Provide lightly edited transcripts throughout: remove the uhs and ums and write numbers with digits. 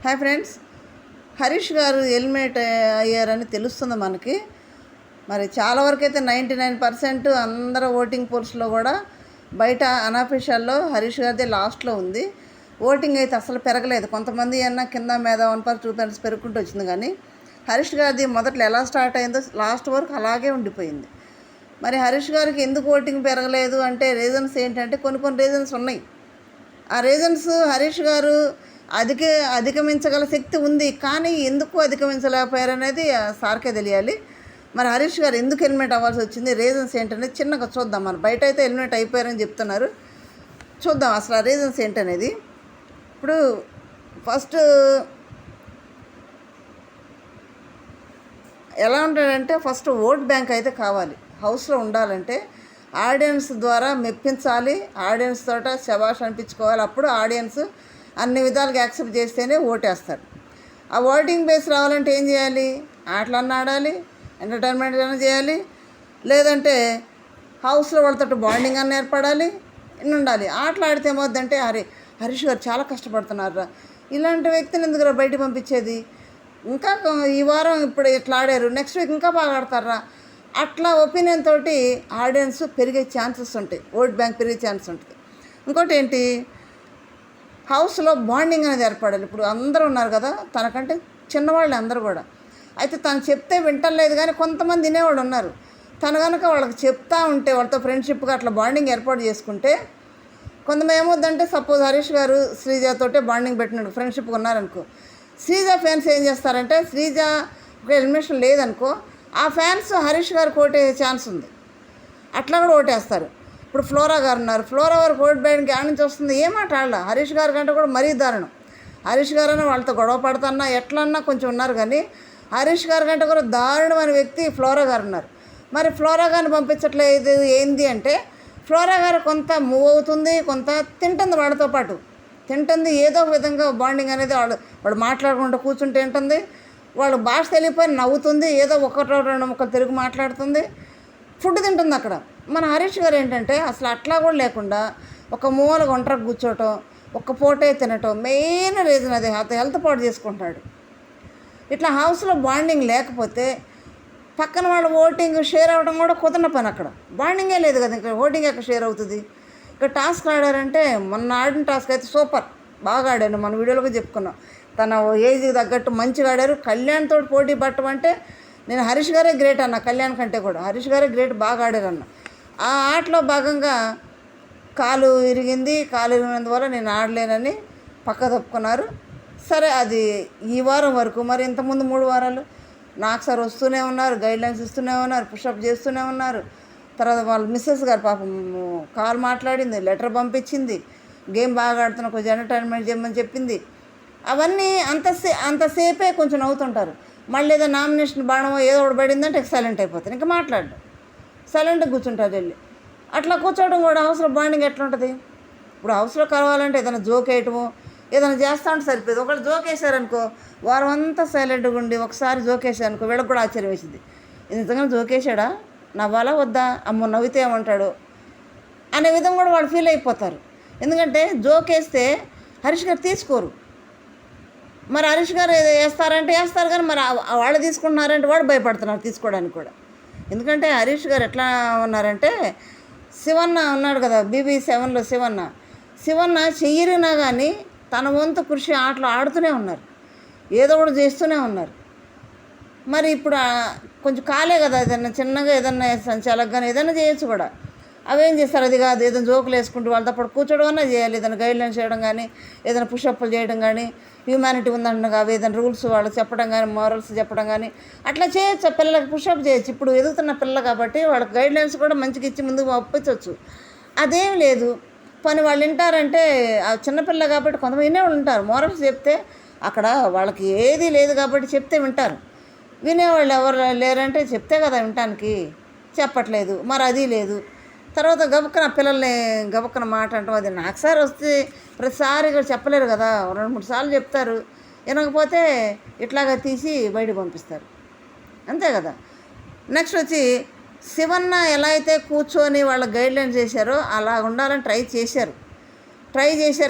Hi friends, Harish గారు eliminate అయ్యారని తెలుస్తుంది మనకి. మరి చాలా వరకు అయితే 99% అందరూ ఓటింగ్ పోల్స్లో కూడా బయట అన్అఫీషియల్లో హరీష్ గారిదే లాస్ట్లో ఉంది. ఓటింగ్ అయితే అసలు పెరగలేదు. కొంతమంది అన్న కింద మీద 1% 2% పెరుగుకుంటూ వచ్చింది, కానీ హరీష్ గారిది మొదట్లో ఎలా స్టార్ట్ అయిందో లాస్ట్ వరకు అలాగే ఉండిపోయింది. మరి హరీష్ గారికి ఎందుకు ఓటింగ్ పెరగలేదు అంటే రీజన్స్ ఏంటంటే కొన్ని రీజన్స్ ఉన్నాయి. ఆ రీజన్స్ హరీష్ గారు అధిగమించగల శక్తి ఉంది, కానీ ఎందుకు అధిగమించలేకపోయారనేది సార్కే తెలియాలి. మరి హరీష్ గారు ఎందుకు ఎలిమినేట్ అవ్వాల్సి వచ్చింది, రీజన్స్ ఏంటనేది చిన్నగా చూద్దాం. మన బయట అయితే ఎలిమినేట్ అయిపోయారని చెప్తున్నారు, చూద్దాం అసలు ఆ రీజన్స్ ఏంటనేది. ఇప్పుడు ఫస్ట్ ఎలా ఉంటాడంటే, ఫస్ట్ ఓట్ బ్యాంక్ అయితే కావాలి. హౌస్లో ఉండాలంటే ఆడియన్స్ ద్వారా మెప్పించాలి, ఆడియన్స్ తోట శబాష్ అనిపించుకోవాలి. అప్పుడు ఆడియన్స్ అన్ని విధాలుగా యాక్సెప్ట్ చేస్తేనే ఓటేస్తారు. ఆ ఓటింగ్ బేస్ రావాలంటే ఏం చేయాలి? ఆటలన్నా ఆడాలి, ఎంటర్టైన్మెంట్ అన్నా చేయాలి, లేదంటే హౌస్లో వాళ్ళతో బాండింగ్ అన్న ఏర్పడాలి, ఇన్ని ఉండాలి. ఆటలు ఆడితే ఏమవుద్దంటే హరీష్ గారు చాలా కష్టపడుతున్నారా, ఇలాంటి వ్యక్తిని ఎందుకు బయట పంపించేది, ఇంకా ఈ వారం ఇప్పుడు ఇట్లా ఆడారు, నెక్స్ట్ వీక్ ఇంకా బాగా ఆడతారా, అట్లా ఒపీనియన్ తోటి ఆడియన్స్ పెరిగే ఛాన్సెస్ ఉంటాయి, ఓట్ బ్యాంక్ పెరిగే ఛాన్స్ ఉంటుంది. ఇంకోటి ఏంటి, హౌస్లో బాండింగ్ అనేది ఏర్పడాలి. ఇప్పుడు అందరూ ఉన్నారు కదా, తనకంటే చిన్నవాళ్ళు అందరూ కూడా. అయితే తను చెప్తే వింటలేదు, కానీ కొంతమంది వినేవాళ్ళు ఉన్నారు. తను కనుక వాళ్ళకి చెప్తా ఉంటే, వాళ్ళతో ఫ్రెండ్షిప్గా అట్లా బాండింగ్ ఏర్పాటు చేసుకుంటే, కొంతమంది ఏమవుద్దంటే, సపోజ్ హరీష్ గారు శ్రీజతోటే బాండింగ్ పెట్టినట్టు ఫ్రెండ్షిప్గా ఉన్నారనుకో, శ్రీజ ఫ్యాన్స్ ఏం చేస్తారంటే, శ్రీజ ఒక ఎలిమినేషన్ లేదనుకో, ఆ ఫ్యాన్స్ హరీష్ గారికి ఓటేసే ఛాన్స్ ఉంది, అట్లా కూడా ఓటేస్తారు. ఇప్పుడు ఫ్లోరా గారు ఉన్నారు, ఫ్లోరా గారు ఓట్ బ్యాంక్ ఆడ నుంచి వస్తుంది, ఏమాట ఆడ హరీష్ గారి కంటే కూడా మరీ దారుణం. హరీష్ గారు అన్న వాళ్ళతో గొడవ పడుతున్నా ఎట్లన్నా కొంచెం ఉన్నారు, కానీ హరీష్ గారి కంటే కూడా దారుణమైన వ్యక్తి ఫ్లోరా గారు ఉన్నారు. మరి ఫ్లోరా గారిని పంపించట్లేదు ఏంది అంటే, ఫ్లోరా గారు కొంత మూవ్ అవుతుంది, కొంత తింటుంది, వాడితో పాటు తింటుంది, ఏదో విధంగా బాండింగ్ అనేది వాడు మాట్లాడుకుంటూ కూర్చుంటే ఉంటుంది, వాళ్ళు భాష తెలియపోయి నవ్వుతుంది, ఏదో ఒకటో రెండు ముక్కలు తెలుగు మాట్లాడుతుంది, ఫుడ్ తింటుంది అక్కడ. మన హరీష్ గారు ఏంటంటే అసలు అట్లా కూడా లేకుండా ఒక మూలగా ఒంటరికి కూర్చోవటం, ఒక్క పూటే తినటం, మెయిన్ రీజన్ అది హెల్త్ పాటు చేసుకుంటాడు. ఇట్లా హౌస్లో బాండింగ్ లేకపోతే పక్కన వాళ్ళ ఓటింగ్ షేర్ అవ్వడం కూడా కుదరని పని. అక్కడ బాండింగే లేదు కదా, ఇంకా ఓటింగ్ ఎక్కడ షేర్ అవుతుంది. ఇక్కడ టాస్క్ ఆడారంటే, మొన్న ఆడిన టాస్క్ అయితే సూపర్, బాగా ఆడాను, మన వీడియోలో చెప్పుకున్నాం. తన ఏజ్కి తగ్గట్టు మంచిగా ఆడారు. కళ్యాణ్ తోటి పోటీ పట్టమంటే నేను హరీష్ గారే గ్రేట్ అన్న, కళ్యాణ్ కంటే కూడా హరీష్ గారే గ్రేట్, బాగా ఆడారు అన్న. ఆ ఆటలో భాగంగా కాలు ఇరిగినందువల్ల నేను ఆడలేనని పక్క తప్పుకున్నారు. సరే, అది ఈ వారం వరకు. మరి ఇంతకుముందు 3 వారాలు నాకు సార్ వస్తూనే ఉన్నారు, గైడ్లైన్స్ ఇస్తూనే ఉన్నారు, పుషప్ చేస్తూనే ఉన్నారు. తర్వాత వాళ్ళ మిస్సెస్ గారు పాపం కాల్ మాట్లాడింది, లెటర్ పంపించింది, గేమ్ బాగా ఆడుతున్నా కొంచెం ఎంటర్టైన్మెంట్ చేయమని చెప్పింది. అవన్నీ అంతసేపే కొంచెం నవ్వుతుంటారు. మళ్ళీ ఏదో నామినేషన్ బాణమో ఏదో ఒకటి పడిందంటే సైలెంట్ అయిపోతారు, ఇంకా మాట్లాడడం, సైలెంట్గా కూర్చుంటారు వెళ్ళి. అట్లా కూర్చోవడం కూడా హౌస్లో బాండింగ్ ఎట్లా ఉంటుంది? ఇప్పుడు హౌస్లో కలవాలంటే ఏదైనా జోక్ వేయటము, ఏదైనా చేస్తా ఉంటే సరిపోదు. ఒకళ్ళు జోక్ వేసారనుకో, వారం అంతా సైలెంట్గా ఉండి ఒకసారి జోక్ వేసారనుకో, వీళ్ళకి కూడా ఆశ్చర్యం వేసింది, నిజంగా జోక్ వేసాడా, నవ్వాలా వద్దా, అమ్మో నవ్వితే ఏమంటాడు అనే విధంగా కూడా వాళ్ళు ఫీల్ అయిపోతారు. ఎందుకంటే జోక్ వేస్తే హరీష్ గారు తీసుకోరు. మరి హరీష్ గారు వేస్తారు, కానీ మరి వాళ్ళు తీసుకుంటున్నారంటే వాడు భయపడుతున్నారు తీసుకోవడానికి కూడా. ఎందుకంటే హరీష్ గారు ఎట్లా ఉన్నారంటే, శివన్న ఉన్నాడు కదా, BB7లో శివన్న చెయ్యరినా కానీ తన వంతు కృషి ఆటలు ఆడుతూనే ఉన్నారు, ఏదో ఒకటి చేస్తూనే ఉన్నారు. మరి ఇప్పుడు కొంచెం కాలే కదా, ఏదన్నా చిన్నగా ఏదన్నా సంచాలకు కానీ ఏదైనా చేయొచ్చు కూడా. అవేం చేస్తారు, అది కాదు, ఏదైనా జోకులు వేసుకుంటూ వాళ్ళతో పాటు కూర్చోవడం అన్నా చేయాలి, ఏదైనా గైడ్లైన్స్ చేయడం కానీ, ఏదైనా పుషప్లు చేయడం కానీ, హ్యూమానిటీ ఉందంటుగా ఏదైనా రూల్స్ వాళ్ళు చెప్పడం కానీ, మారల్స్ చెప్పడం కానీ అట్లా చేయొచ్చు. పిల్లలకి పుషప్ చేయొచ్చు. ఇప్పుడు ఎదుగుతున్న పిల్ల కాబట్టి వాళ్ళకి గైడ్లైన్స్ కూడా మంచిగా ఇచ్చి ముందుకు పంపించవచ్చు. అదేం లేదు, పని వాళ్ళు వింటారంటే, ఆ చిన్నపిల్ల కాబట్టి కొంతమంది వినేవాళ్ళు ఉంటారు. మారల్స్ చెప్తే అక్కడ వాళ్ళకి ఏది లేదు కాబట్టి చెప్తే వింటారు. వినేవాళ్ళు ఎవరు లేరంటే చెప్తే కదా వినటానికి, చెప్పట్లేదు, మరి అది లేదు. తర్వాత గబుక్కన పిల్లల్ని గబుక్కన మాట అంటాం, అది నాకు సార్ వస్తే ప్రతిసారి ఇక్కడ చెప్పలేరు కదా, 2-3 సార్లు చెప్తారు, వినకపోతే ఇట్లాగా తీసి బయటకు పంపిస్తారు, అంతే కదా. నెక్స్ట్ వచ్చి శివన్న ఎలా అయితే కూర్చొని వాళ్ళ గైడ్లైన్స్ చేశారో అలా ఉండాలని ట్రై చేశారు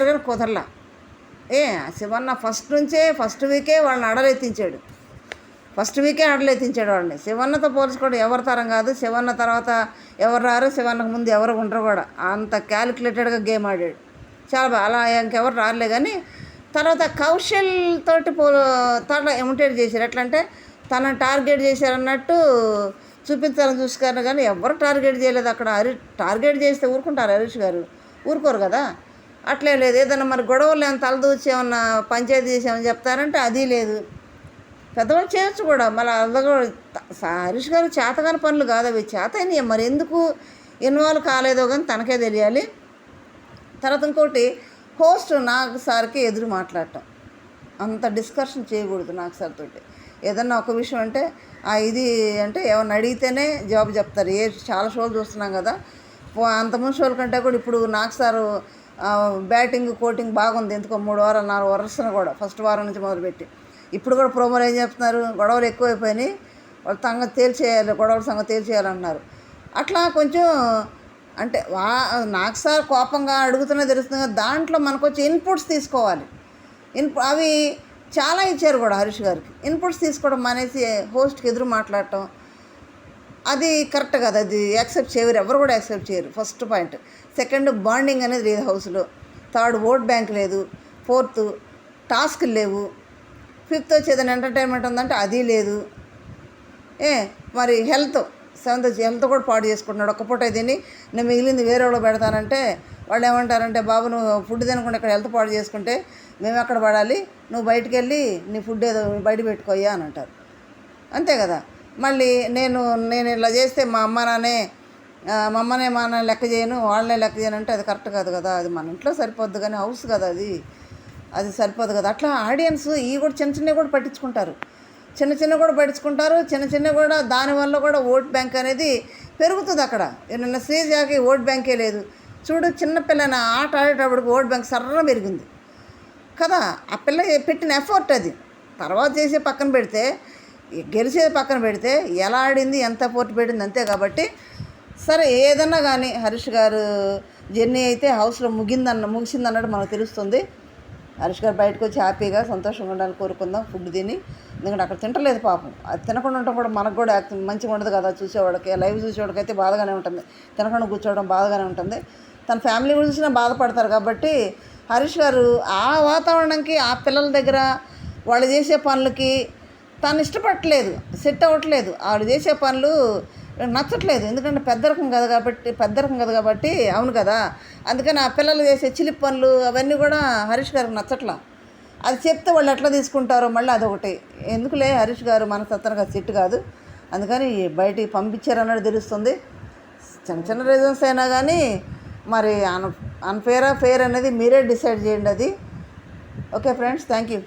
కానీ కుదరలా. శివన్న ఫస్ట్ వీకే వాళ్ళని అడలెత్తించాడు. వాళ్ళని. శివన్నతో పోల్చుకోవడం ఎవరి తరం కాదు. శివన్న తర్వాత ఎవరు రారు, శివన్నకు ముందు ఎవరు ఉండరు కూడా. అంత క్యాలిక్యులేటెడ్గా గేమ్ ఆడాడు. చాలా బాగా. అలా ఇంకెవరు రాలే. కానీ తర్వాత కౌశల్ తోటి తాట ఇమిటేట్ చేశారు. ఎట్లా అంటే తనని టార్గెట్ చేశారన్నట్టు చూపించాలని చూసుకారు. కానీ ఎవరు టార్గెట్ చేయలేదు అక్కడ. టార్గెట్ చేస్తే ఊరుకుంటారు హరీష్ గారు? ఊరుకోరు కదా. అట్లే లేదు. ఏదన్నా మరి గొడవలు ఏమైనా తలదూచి ఏమన్నా పంచాయతీ చేసామని చెప్తారంటే అది లేదు. పెద్దవాళ్ళు చేయొచ్చు కూడా. మళ్ళీ అది కూడా హరీష్ గారు చేతగాని పనులు కాదు అవి, చేతైనవి. మరి ఎందుకు ఇన్వాల్వ్ కాలేదో కానీ తనకే తెలియాలి. తర్వాత ఇంకోటి, హోస్ట్ నాగ్ సార్కి ఎదురు మాట్లాడటం, అంత డిస్కషన్ చేయకూడదు నాగ్ సార్ తోటి. ఏదన్నా ఒక విషయం అంటే ఇది అంటే ఏమన్నా అడిగితేనే జవాబు చెప్తారు. చాలా షోలు చూస్తున్నాం కదా. అంతకుముందు షోల కంటే కూడా ఇప్పుడు నాగ్ సారు బ్యాటింగ్ కోటింగ్ బాగుంది. ఎందుకో 3 వారాలు 4 వరుసన కూడా ఫస్ట్ వారం నుంచి మొదలుపెట్టి ఇప్పుడు కూడా ప్రోమోలు ఏం చెప్తున్నారు, గొడవలు ఎక్కువైపోయినాయి, వాళ్ళు గొడవల సంగతి తేల్చేయాలంటున్నారు. అట్లా కొంచెం అంటే నాగ్ సార్ కోపంగా అడుగుతున్నా తెలుస్తుంది కదా. దాంట్లో మనకు వచ్చి ఇన్పుట్స్ తీసుకోవాలి. అవి చాలా ఇచ్చారు కూడా హరీష్ గారికి. ఇన్పుట్స్ తీసుకోవడం మానేసి హోస్ట్కి ఎదురు మాట్లాడటం అది కరెక్ట్ కాదు. అది యాక్సెప్ట్ చేయరు, ఎవరు కూడా యాక్సెప్ట్ చేయరు. First point. సెకండ్, బాండింగ్ అనేది లేదు హౌస్లో. థర్డ్, ఓట్ బ్యాంక్ లేదు. ఫోర్త్, టాస్క్లు లేవు. ఫిఫ్త్ వచ్చి ఏదైనా ఎంటర్టైన్మెంట్ ఉందంటే అది లేదు. మరి సెవెంత్ వచ్చి హెల్త్ కూడా పాడు చేసుకుంటున్నాడు. ఒక్క పూట తిని నేను మిగిలింది వేరే వాళ్ళు పెడతానంటే వాళ్ళు ఏమంటారంటే, బాబు నువ్వు ఫుడ్ తినకుండా ఇక్కడ హెల్త్ పాడు చేసుకుంటే మేము ఎక్కడ పడాలి, నువ్వు బయటికి వెళ్ళి నీ ఫుడ్ ఏదో బయట పెట్టుకోయ్యా అని అంటారు. అంతే కదా. మళ్ళీ నేను ఇలా చేస్తే మా అమ్మనే మా నాన్న లెక్క చేయను, వాళ్ళనే లెక్క చేయను అంటే అది కరెక్ట్ కాదు కదా. అది మన ఇంట్లో సరిపోద్ది కానీ హౌస్ కదా, అది సరిపోదు కదా. అట్లా ఆడియన్స్ కూడా చిన్నవి కూడా పట్టించుకుంటారు. చిన్న కూడా దానివల్ల కూడా ఓట్ బ్యాంక్ అనేది పెరుగుతుంది అక్కడ. నిన్న శ్రీజాకి ఓట్ బ్యాంకే లేదు చూడు. చిన్నపిల్లని ఆట ఆడేటప్పటికి ఓట్ బ్యాంక్ సర్ర పెరిగింది కదా. ఆ పిల్ల పెట్టిన ఎఫర్ట్ అది. తర్వాత చేసే పక్కన పెడితే, గెలిచేది పక్కన పెడితే ఎలా ఆడింది, ఎంత ఎఫర్ట్ పెట్టింది అంతే. కాబట్టి సరే ఏదన్నా కానీ హరీష్ గారు జర్నీ అయితే హౌస్లో ముగిసిందన్నట్టు మనకు తెలుస్తుంది. హరీష్ గారు బయటకు వచ్చి హ్యాపీగా సంతోషంగా ఉండాలని కోరుకుందాం. ఫుడ్ తిని, ఎందుకంటే అక్కడ తింటలేదు పాపం. అది తినకుండా ఉండటం కూడా మనకు కూడా మంచిగా ఉండదు కదా. చూసేవాడికి, లైవ్ చూసేవాడికి అయితే బాధగానే ఉంటుంది. తినకుండా కూర్చోవడం బాధగానే ఉంటుంది. తన ఫ్యామిలీ గురించి బాధపడతారు. కాబట్టి హరీష్ గారు ఆ వాతావరణంకి, ఆ పిల్లల దగ్గర వాళ్ళు చేసే పనులకి తను ఇష్టపడట్లేదు, సెట్ అవ్వట్లేదు. వాళ్ళు చేసే పనులు నచ్చట్లేదు. ఎందుకంటే పెద్దరకం కదా కాబట్టి అవును కదా. అందుకని ఆ పిల్లలు చేసే చిలిపి పనులు అవన్నీ కూడా హరీష్ గారికి నచ్చట్లా. అది చెప్తే వాళ్ళు ఎట్లా తీసుకుంటారో మళ్ళీ అదొకటి. ఎందుకులే హరీష్ గారు మన సత్తనగా సెట్ కాదు, అందుకని బయటికి పంపించారన్నది తెలుస్తుంది. చిన్న రీజన్స్ అయినా కానీ మరి ఫెయిర్ అనేది మీరే డిసైడ్ చేయండి అది. Okay friends, thank you.